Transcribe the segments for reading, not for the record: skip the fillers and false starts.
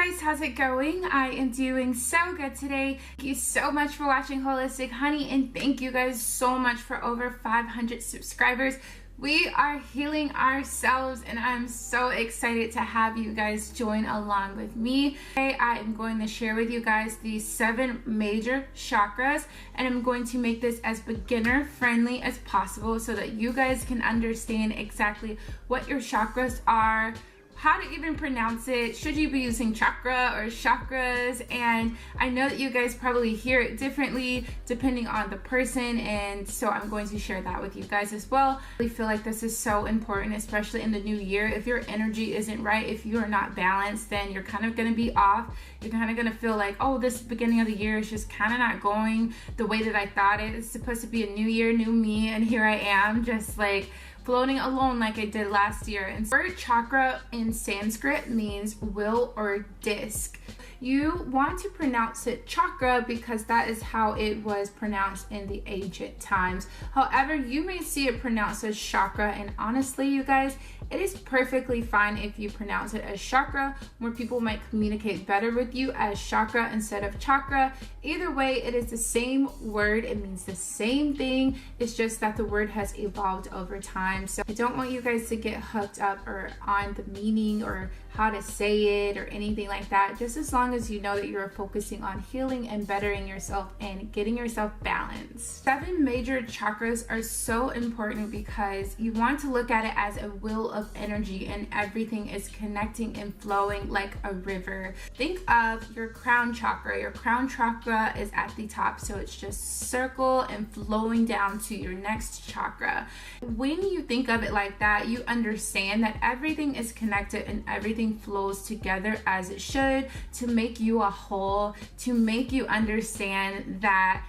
guys, how's it going? I am doing so good today. Thank you so much for watching Holistic Honey, and thank you guys so much for over 500 subscribers. We are healing ourselves, and I'm so excited to have you guys join along with me. Today I am going to share with you guys the 7 major chakras, and I'm going to make this as beginner friendly as possible so that you guys can understand exactly what your chakras are, how to even pronounce it, should you be using chakra or chakras. And I know that you guys probably hear it differently depending on the person, and so I'm going to share that with you guys as well. I really feel like this is so important, especially in the new year. If your energy isn't right, if you are not balanced, then you're kind of going to be off. You're kind of going to feel like, oh, this beginning of the year is just kind of not going the way that I thought it. It's supposed to be a new year, new me, and here I am just like floating alone like I did last year. And the word chakra in Sanskrit means wheel or disc. You want to pronounce it chakra because that is how it was pronounced in the ancient times. However, you may see it pronounced as chakra, and honestly, you guys, it is perfectly fine if you pronounce it as chakra. More people might communicate better with you as chakra instead of chakra. Either way, it is the same word. It means the same thing. It's just that the word has evolved over time. So I don't want you guys to get hooked up or on the meaning or how to say it or anything like that. Just as long as you know that you're focusing on healing and bettering yourself and getting yourself balanced. 7 major chakras are so important because you want to look at it as a wheel of energy, and everything is connecting and flowing like a river. Think of your crown chakra. Your crown chakra is at the top, so it's just circle and flowing down to your next chakra. When you think of it like that, you understand that everything is connected and everything flows together as it should to make you a whole, to make you understand that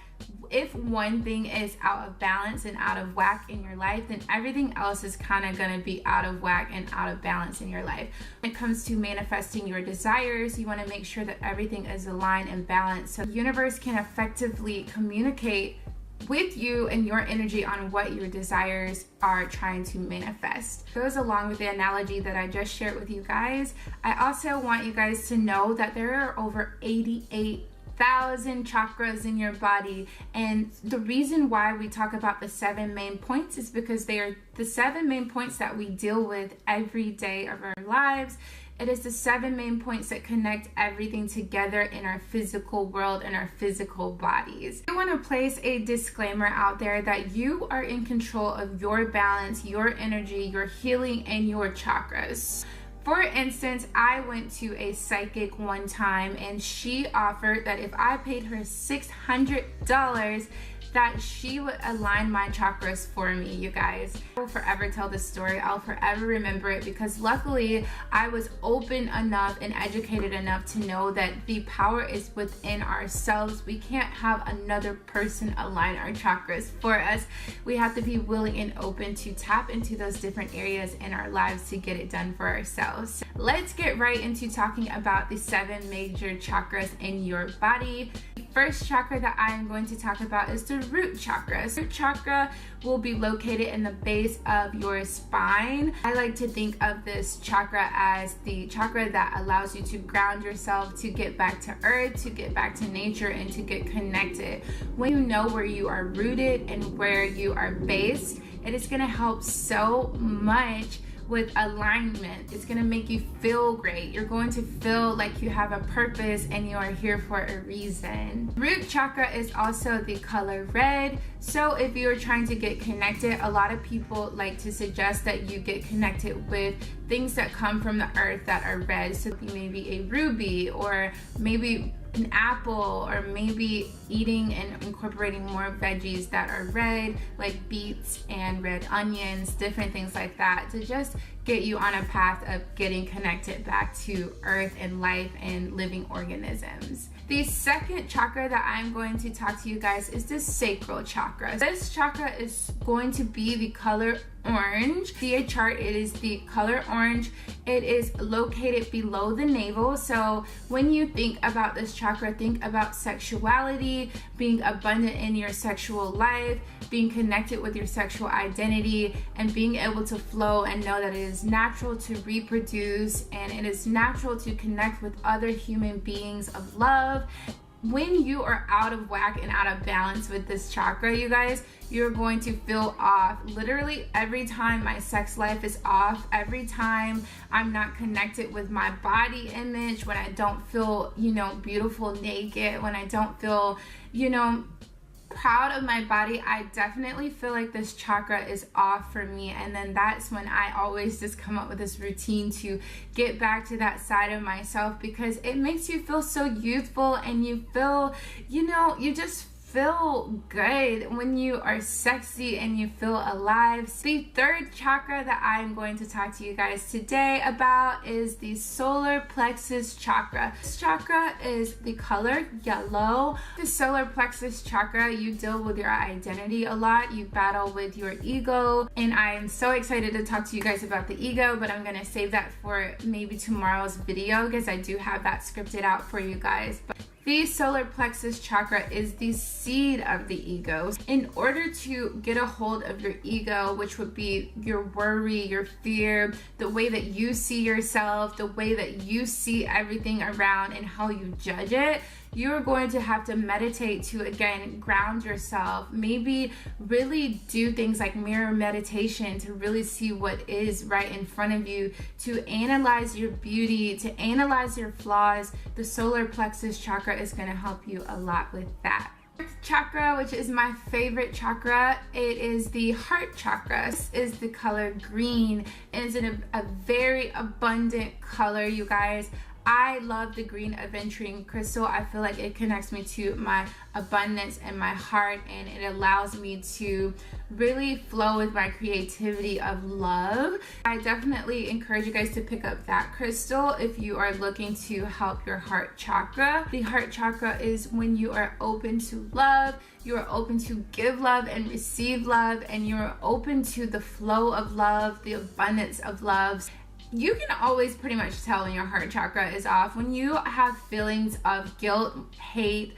if one thing is out of balance and out of whack in your life, then everything else is kind of going to be out of whack and out of balance in your life. When it comes to manifesting your desires, you want to make sure that everything is aligned and balanced so the universe can effectively communicate with you and your energy on what your desires are trying to manifest. It goes along with the analogy that I just shared with you guys. I also want you guys to know that there are over 88,000 chakras in your body, and the reason why we talk about the 7 main points is because they are the 7 main points that we deal with every day of our lives. It is the 7 main points that connect everything together in our physical world and our physical bodies. I want to place a disclaimer out there that you are in control of your balance, your energy, your healing, and your chakras. For instance, I went to a psychic one time, and she offered that if I paid her $600, that she would align my chakras for me, you guys. I will forever tell this story. I'll forever remember it because luckily I was open enough and educated enough to know that the power is within ourselves. We can't have another person align our chakras for us. We have to be willing and open to tap into those different areas in our lives to get it done for ourselves. Let's get right into talking about the 7 major chakras in your body. First chakra that I am going to talk about is the root chakra. So root chakra will be located in the base of your spine. I like to think of this chakra as the chakra that allows you to ground yourself, to get back to earth, to get back to nature, and to get connected. When you know where you are rooted and where you are based, it is going to help so much with alignment. It's going to make you feel great. You're going to feel like you have a purpose and you are here for a reason. Root chakra is also the color red. So if you're trying to get connected, a lot of people like to suggest that you get connected with things that come from the earth that are red. So maybe a ruby, or maybe an apple, or maybe eating and incorporating more veggies that are red, like beets and red onions, different things like that, to just get you on a path of getting connected back to earth and life and living organisms. The second chakra that I'm going to talk to you guys is the sacral chakra. This chakra is going to be the color orange. See a chart, it is the color orange. It is located below the navel. So when you think about this chakra, think about sexuality, being abundant in your sexual life, being connected with your sexual identity, and being able to flow and know that it is natural to reproduce and it is natural to connect with other human beings of love. When you are out of whack and out of balance with this chakra, you guys, you're going to feel off. Literally every time my sex life is off, every time I'm not connected with my body image, when I don't feel, beautiful naked, when I don't feel, proud of my body, I definitely feel like this chakra is off for me. And then that's when I always just come up with this routine to get back to that side of myself, because it makes you feel so youthful and you feel, you just feel good when you are sexy and you feel alive. The third chakra that I'm going to talk to you guys today about is the solar plexus chakra. This chakra is the color yellow. The solar plexus chakra, you deal with your identity a lot. You battle with your ego, and I am so excited to talk to you guys about the ego, but I'm gonna save that for maybe tomorrow's video because I do have that scripted out for you guys. But the solar plexus chakra is the seed of the ego. In order to get a hold of your ego, which would be your worry, your fear, the way that you see yourself, the way that you see everything around and how you judge it, you're going to have to meditate to, again, ground yourself. Maybe really do things like mirror meditation to really see what is right in front of you, to analyze your beauty, to analyze your flaws. The solar plexus chakra is going to help you a lot with that. Chakra, which is my favorite chakra, it is the heart chakra. This is the color green. It's in a very abundant color, you guys. I love the green aventurine crystal. I feel like it connects me to my abundance and my heart, and it allows me to really flow with my creativity of love. I definitely encourage you guys to pick up that crystal if you are looking to help your heart chakra. The heart chakra is when you are open to love, you are open to give love and receive love, and you're open to the flow of love, the abundance of love. You can always pretty much tell when your heart chakra is off. When you have feelings of guilt, hate,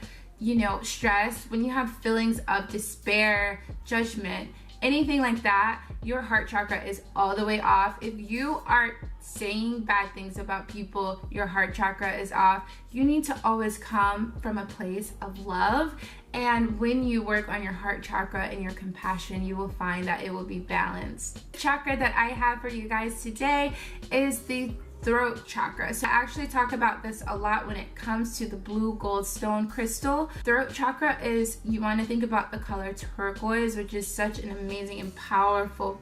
stress, when you have feelings of despair, judgment, anything like that, your heart chakra is all the way off. If you are saying bad things about people, your heart chakra is off. You need to always come from a place of love. And when you work on your heart chakra and your compassion, you will find that it will be balanced. The chakra that I have for you guys today is the throat chakra. So I actually talk about this a lot when it comes to the blue goldstone crystal. Throat chakra is, you want to think about the color turquoise, which is such an amazing and powerful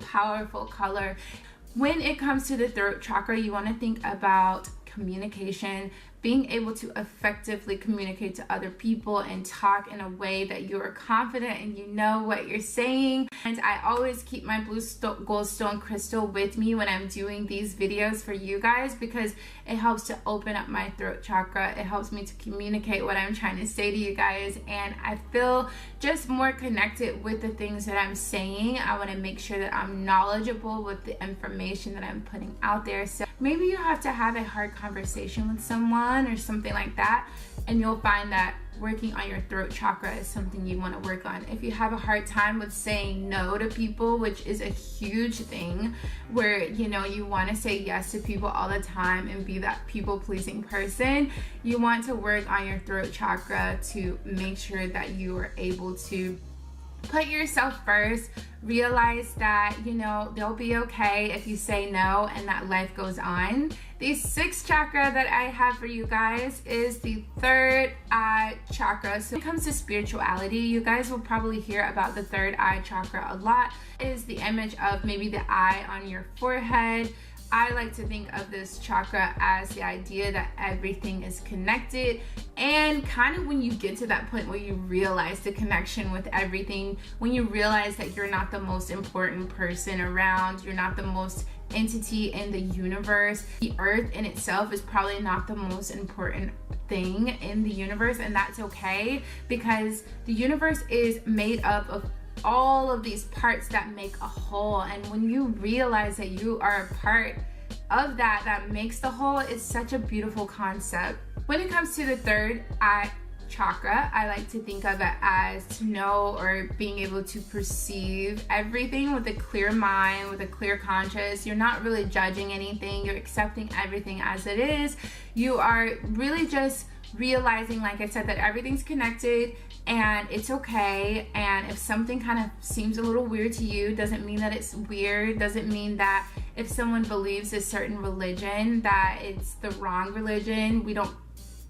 color. When it comes to the throat chakra, you want to think about communication, being able to effectively communicate to other people and talk in a way that you are confident and you know what you're saying. And I always keep my blue goldstone crystal with me when I'm doing these videos for you guys, because it helps to open up my throat chakra. It helps me to communicate what I'm trying to say to you guys, and I feel just more connected with the things that I'm saying. I want to make sure that I'm knowledgeable with the information that I'm putting out there. So maybe you have to have a hard conversation with someone or something like that, and you'll find that working on your throat chakra is something you want to work on. If you have a hard time with saying no to people, which is a huge thing, where you want to say yes to people all the time and be that people-pleasing person, you want to work on your throat chakra to make sure that you are able to put yourself first, realize that they'll be okay if you say no, and that life goes on. The sixth chakra that I have for you guys is the third eye chakra. So when it comes to spirituality, you guys will probably hear about the third eye chakra a lot. It is the image of maybe the eye on your forehead. I like to think of this chakra as the idea that everything is connected, and kind of when you get to that point where you realize the connection with everything, when you realize that you're not the most important person around, you're not the most entity in the universe. The earth in itself is probably not the most important thing in the universe, and that's okay, because the universe is made up of all of these parts that make a whole. And when you realize that you are a part of that makes the whole, it's such a beautiful concept. When it comes to the third eye chakra, I like to think of it as to know or being able to perceive everything with a clear mind, with a clear conscience. You're not really judging anything. You're accepting everything as it is. You are really just realizing, like I said, that everything's connected and it's okay. And if something kind of seems a little weird to you, doesn't mean that it's weird. Doesn't mean that if someone believes a certain religion that it's the wrong religion. We don't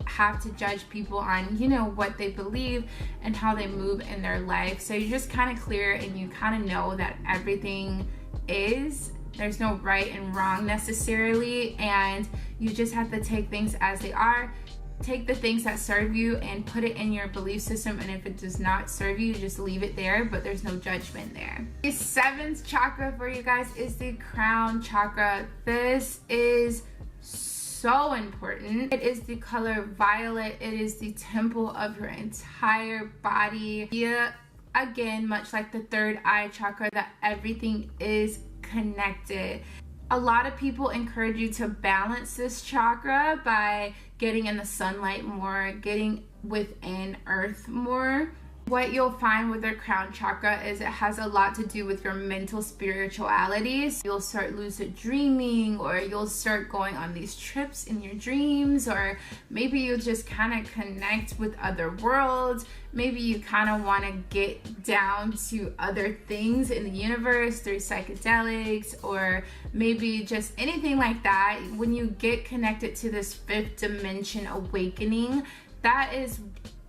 have to judge people on, you know, what they believe and how they move in their life. So you're just kind of clear and you kind of know that everything is, there's no right and wrong necessarily, and you just have to take things as they are. Take the things that serve you and put it in your belief system, and if it does not serve you, just leave it there, but there's no judgment there. The seventh chakra for you guys is the crown chakra. This is so important. It is the color violet. It is the temple of your entire body. Yeah, again, much like the third eye chakra, that everything is connected. A lot of people encourage you to balance this chakra by getting in the sunlight more, getting within earth more. What you'll find with the crown chakra is it has a lot to do with your mental spirituality. So you'll start lucid dreaming, or you'll start going on these trips in your dreams, or maybe you just kind of connect with other worlds. Maybe you kind of want to get down to other things in the universe through psychedelics, or maybe just anything like that. When you get connected to this fifth dimension awakening, that is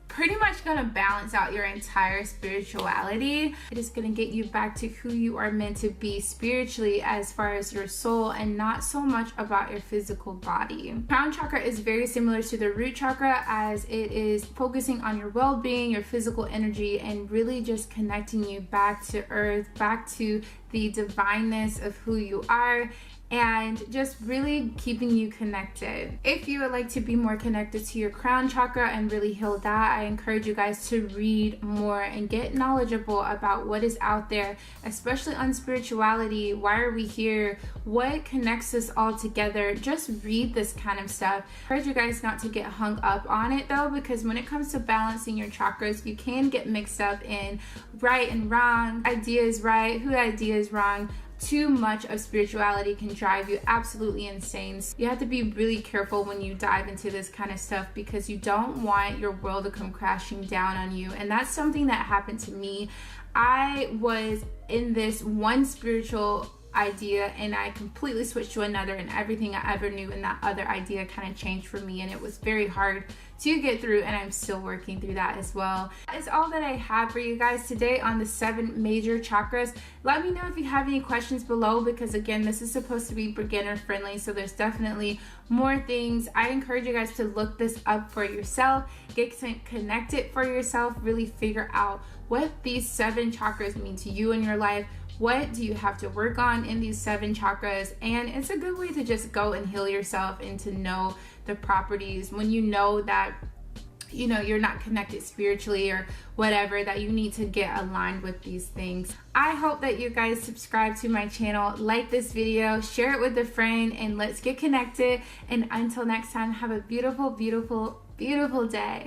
pretty much gonna balance out your entire spirituality. It is gonna get you back to who you are meant to be spiritually as far as your soul, and not so much about your physical body. Crown chakra is very similar to the root chakra, as it is focusing on your well-being, your physical energy, and really just connecting you back to earth, back to the divineness of who you are, and just really keeping you connected. If you would like to be more connected to your crown chakra and really heal that, I encourage you guys to read more and get knowledgeable about what is out there, especially on spirituality. Why are we here? What connects us all together? Just read this kind of stuff. I encourage you guys not to get hung up on it though, because when it comes to balancing your chakras, you can get mixed up in right and wrong. Idea is right, who idea is wrong. Too much of spirituality can drive you absolutely insane. So you have to be really careful when you dive into this kind of stuff, because you don't want your world to come crashing down on you. And that's something that happened to me. I was in this one spiritual idea and I completely switched to another, and everything I ever knew in that other idea kind of changed for me, and it was very hard to get through, and I'm still working through that as well. That is all that I have for you guys today on the 7 major chakras. Let me know if you have any questions below, because again, this is supposed to be beginner friendly, so there's definitely more things. I encourage you guys to look this up for yourself, get connected for yourself, really figure out what these 7 chakras mean to you in your life. What do you have to work on in these 7 chakras? And it's a good way to just go and heal yourself and to know the properties. When you know that, you know, you're not connected spiritually or whatever, that you need to get aligned with these things. I hope that you guys subscribe to my channel, like this video, share it with a friend, and let's get connected. And until next time, have a beautiful, beautiful, beautiful day.